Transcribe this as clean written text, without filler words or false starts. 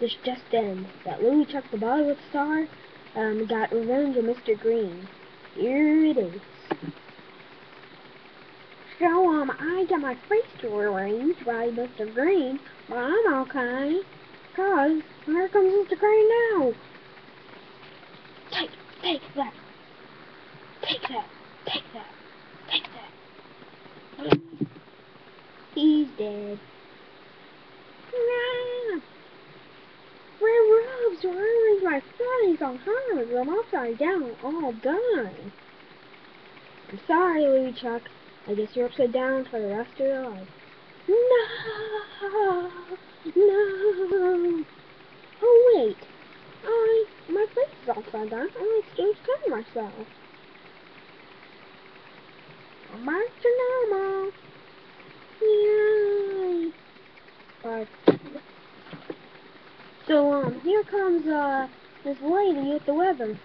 This just in, that Louie Chuck the Bollywood star got revenge on Mr. Green. Here it is. So, I got my face rearranged by Mr. Green, but I'm okay. Cause, here comes Mr. Green now. Take that. Take that. Take that. Take that. He's dead. Red robes arrange my face on hers. I'm upside down, all done. I'm sorry, Louie Chuck. I guess you're upside down for the rest of your life. No! No! Oh, wait. My face is upside down. I still cut myself. I'm back to normal. Yay! But, so, here comes, this lady at the weather.